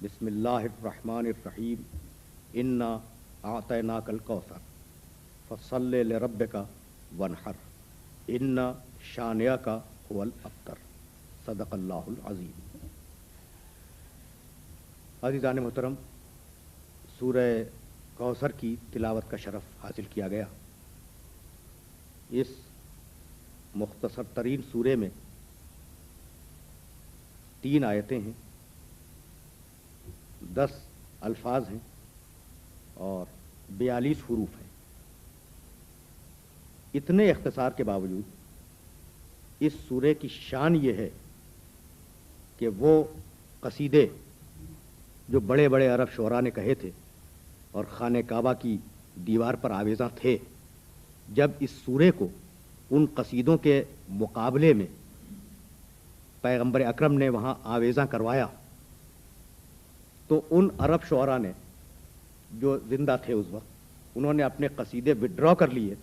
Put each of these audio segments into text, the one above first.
بسم اللہ الرحمن الرحیم انا اعطیناک الکوثر فصل لربک وانحر ان شانئک هو الابتر صدق اللہ العظیم۔ عزیزان محترم، سورہ کوثر کی تلاوت کا شرف حاصل کیا گیا۔ اس مختصر ترین سورے میں 3 آیتیں ہیں، 10 الفاظ ہیں اور 42 حروف ہیں۔ اتنے اختصار کے باوجود اس سورے کی شان یہ ہے کہ وہ قصیدے جو بڑے بڑے عرب شعراء نے کہے تھے اور خانہ کعبہ کی دیوار پر آویزاں تھے، جب اس سورے کو ان قصیدوں کے مقابلے میں پیغمبر اکرم نے وہاں آویزاں کروایا تو ان عرب شعراء نے جو زندہ تھے اس وقت، انہوں نے اپنے قصیدے وڈرا کر لیے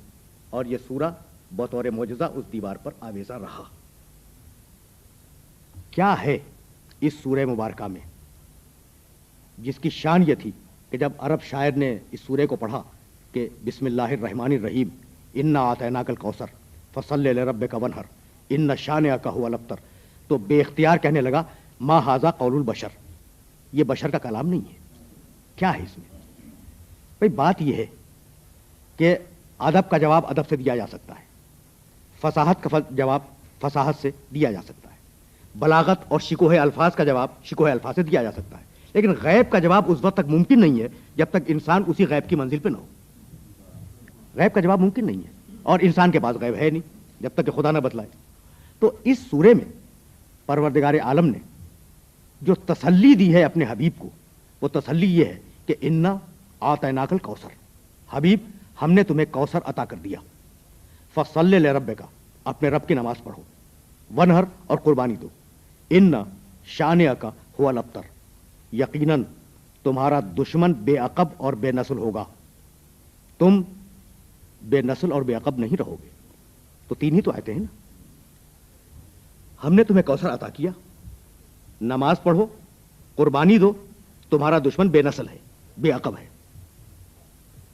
اور یہ سورہ بطور معجزہ اس دیوار پر آویزاں رہا۔ کیا ہے اس سورہ مبارکہ میں جس کی شان یہ تھی کہ جب عرب شاعر نے اس سورے کو پڑھا کہ بسم اللہ الرحمن الرحیم انا اعطیناک الکوثر فصل لربک وانحر ان شانئک هو الابتر، تو بے اختیار کہنے لگا ما ھذا قول البشر، یہ بشر کا کلام نہیں ہے۔ کیا ہے اس میں؟ بھئی بات یہ ہے کہ ادب کا جواب ادب سے دیا جا سکتا ہے، فصاحت کا جواب فصاحت سے دیا جا سکتا ہے، بلاغت اور شکوہ الفاظ کا جواب شکوہ الفاظ سے دیا جا سکتا ہے، لیکن غیب کا جواب اس وقت تک ممکن نہیں ہے جب تک انسان اسی غیب کی منزل پہ نہ ہو۔ غیب کا جواب ممکن نہیں ہے اور انسان کے پاس غیب ہے نہیں جب تک کہ خدا نہ بتلائے۔ تو اس سورے میں پروردگار عالم نے جو تسلی دی ہے اپنے حبیب کو، وہ تسلی یہ ہے کہ انا اعطیناک الکوثر، حبیب ہم نے تمہیں کوثر عطا کر دیا، فصل لربک، اپنے رب کی نماز پڑھو، وانحر اور قربانی دو، ان شانئک هو الابتر، یقیناً تمہارا دشمن بے عقب اور بے نسل ہوگا، تم بے نسل اور بے عقب نہیں رہو گے۔ تو 3 ہی تو آیتیں ہیں نا۔ ہم نے تمہیں کوثر عطا کیا، نماز پڑھو، قربانی دو، تمہارا دشمن بے نسل ہے، بے عقب ہے۔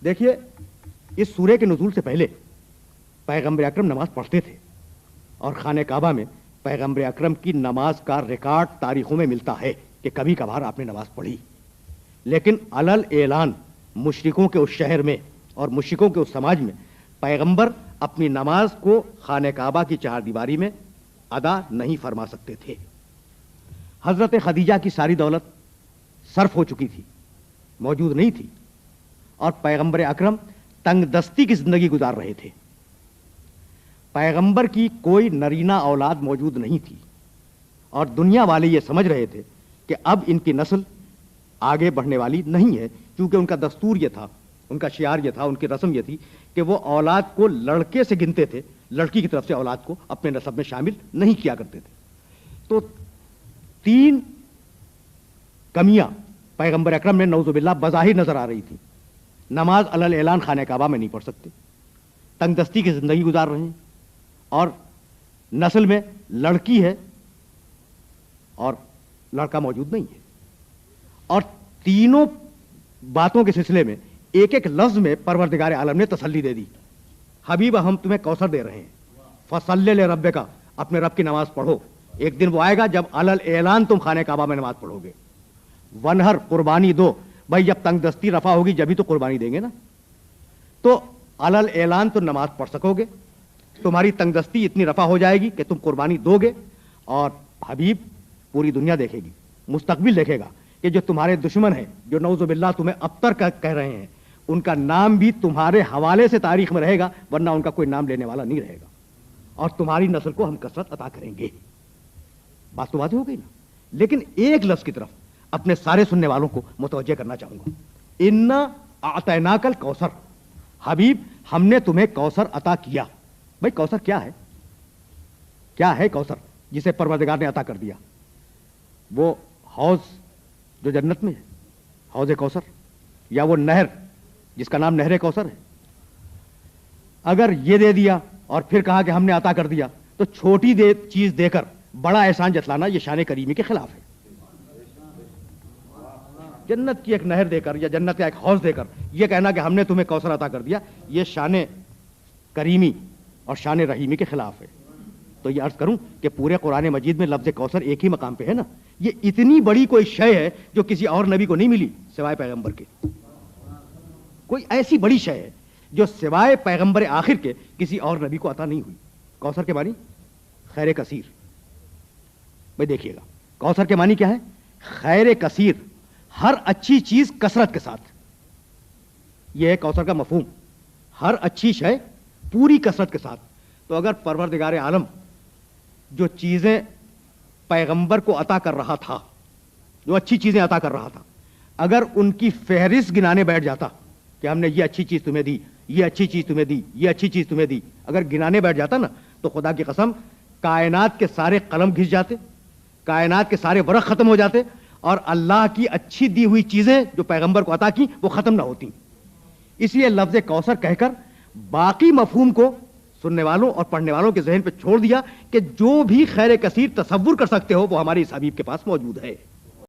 دیکھیے، اس سورے کے نزول سے پہلے پیغمبر اکرم نماز پڑھتے تھے اور خانہ کعبہ میں پیغمبر اکرم کی نماز کا ریکارڈ تاریخوں میں ملتا ہے کہ کبھی کبھار آپ نے نماز پڑھی، لیکن علل اعلان مشرکوں کے اس شہر میں اور مشرکوں کے اس سماج میں پیغمبر اپنی نماز کو خانہ کعبہ کی 4 دیواری میں ادا نہیں فرما سکتے تھے۔ حضرت خدیجہ کی ساری دولت صرف ہو چکی تھی، موجود نہیں تھی، اور پیغمبر اکرم تنگ دستی کی زندگی گزار رہے تھے۔ پیغمبر کی کوئی نرینہ اولاد موجود نہیں تھی اور دنیا والے یہ سمجھ رہے تھے کہ اب ان کی نسل آگے بڑھنے والی نہیں ہے، کیونکہ ان کا دستور یہ تھا، ان کا شعار یہ تھا، ان کی رسم یہ تھی کہ وہ اولاد کو لڑکے سے گنتے تھے، لڑکی کی طرف سے اولاد کو اپنے نسب میں شامل نہیں کیا کرتے تھے۔ تو 3 کمیاں پیغمبر اکرم میں نعوذ باللہ بظاہر نظر آ رہی تھی۔ نماز علل اعلان خانہ کعبہ میں نہیں پڑھ سکتے، تنگ دستی کی زندگی گزار رہے ہیں، اور نسل میں لڑکی ہے اور لڑکا موجود نہیں ہے۔ اور تینوں باتوں کے سلسلے میں ایک ایک لفظ میں پروردگار عالم نے تسلی دے دی، حبیب ہم تمہیں کوثر دے رہے ہیں، فصل لربک، اپنے رب کی نماز پڑھو، ایک دن وہ آئے گا جب علل اعلان تم خانہ کعبہ میں نماز پڑھو گے، وانحر، قربانی دو، بھائی جب تنگ دستی رفع ہوگی جبھی تو قربانی دیں گے نا، تو علل اعلان تو نماز پڑھ سکو گے، تمہاری تنگ دستی اتنی رفع ہو جائے گی کہ تم قربانی دو گے، اور حبیب پوری دنیا دیکھے گی، مستقبل دیکھے گا کہ جو تمہارے دشمن ہیں، جو نعوذ باللہ تمہیں ابتر کہہ رہے ہیں، ان کا نام بھی تمہارے حوالے سے تاریخ میں رہے گا، ورنہ ان کا کوئی نام لینے والا نہیں رہے گا، اور تمہاری نسل کو ہم کثرت عطا کریں گے۔ بات تو واضح ہو گئی نا۔ لیکن ایک لفظ کی طرف اپنے سارے سننے والوں کو متوجہ کرنا چاہوں گا، انا اعطیناک الکوثر، حبیب ہم نے تمہیں کوثر عطا کیا۔ بھائی کوثر کیا ہے؟ کیا ہے کوثر جسے پروردگار نے عطا کر دیا؟ وہ حوض جو جنت میں ہے، حوض کوثر، یا وہ نہر جس کا نام نہر کوثر ہے؟ اگر یہ دے دیا اور پھر کہا کہ ہم نے عطا کر دیا تو چھوٹی چیز دے کر بڑا احسان جتلانا یہ شان کریمی کے خلاف ہے۔ جنت کی ایک نہر دے کر یا جنت کا ایک حوض دے کر یہ کہنا کہ ہم نے تمہیں کوثر عطا کر دیا، یہ شان کریمی اور شان رحیمی کے خلاف ہے۔ تو یہ عرض کروں کہ پورے قرآن مجید میں لفظ کوثر ایک ہی مقام پہ ہے نا، یہ اتنی بڑی کوئی شے ہے جو کسی اور نبی کو نہیں ملی سوائے پیغمبر کے، کوئی ایسی بڑی شے ہے جو سوائے پیغمبر آخر کے کسی اور نبی کو عطا نہیں ہوئی۔ کوثر کے معنی خیر کثیر، بھائی دیکھیے گا کوثر کے معنی کیا ہے؟ خیر کثیر، ہر اچھی چیز کثرت کے ساتھ، یہ ہے کوثر کا مفہوم، ہر اچھی شے پوری کثرت کے ساتھ۔ تو اگر پروردگار عالم جو چیزیں پیغمبر کو عطا کر رہا تھا، جو اچھی چیزیں عطا کر رہا تھا، اگر ان کی فہرست گنانے بیٹھ جاتا کہ ہم نے یہ اچھی چیز تمہیں دی، یہ اچھی چیز تمہیں دی، یہ اچھی چیز تمہیں دی، اگر گنانے بیٹھ جاتا نا تو خدا کی قسم کائنات کے سارے قلم گھس جاتے، کائنات کے سارے ورق ختم ہو جاتے، اور اللہ کی اچھی دی ہوئی چیزیں جو پیغمبر کو عطا کی وہ ختم نہ ہوتی۔ اس لیے لفظ کوثر کہہ کر باقی مفہوم کو سننے والوں اور پڑھنے والوں کے ذہن پہ چھوڑ دیا کہ جو بھی خیر کثیر تصور کر سکتے ہو وہ ہماری اس حبیب کے پاس موجود ہے۔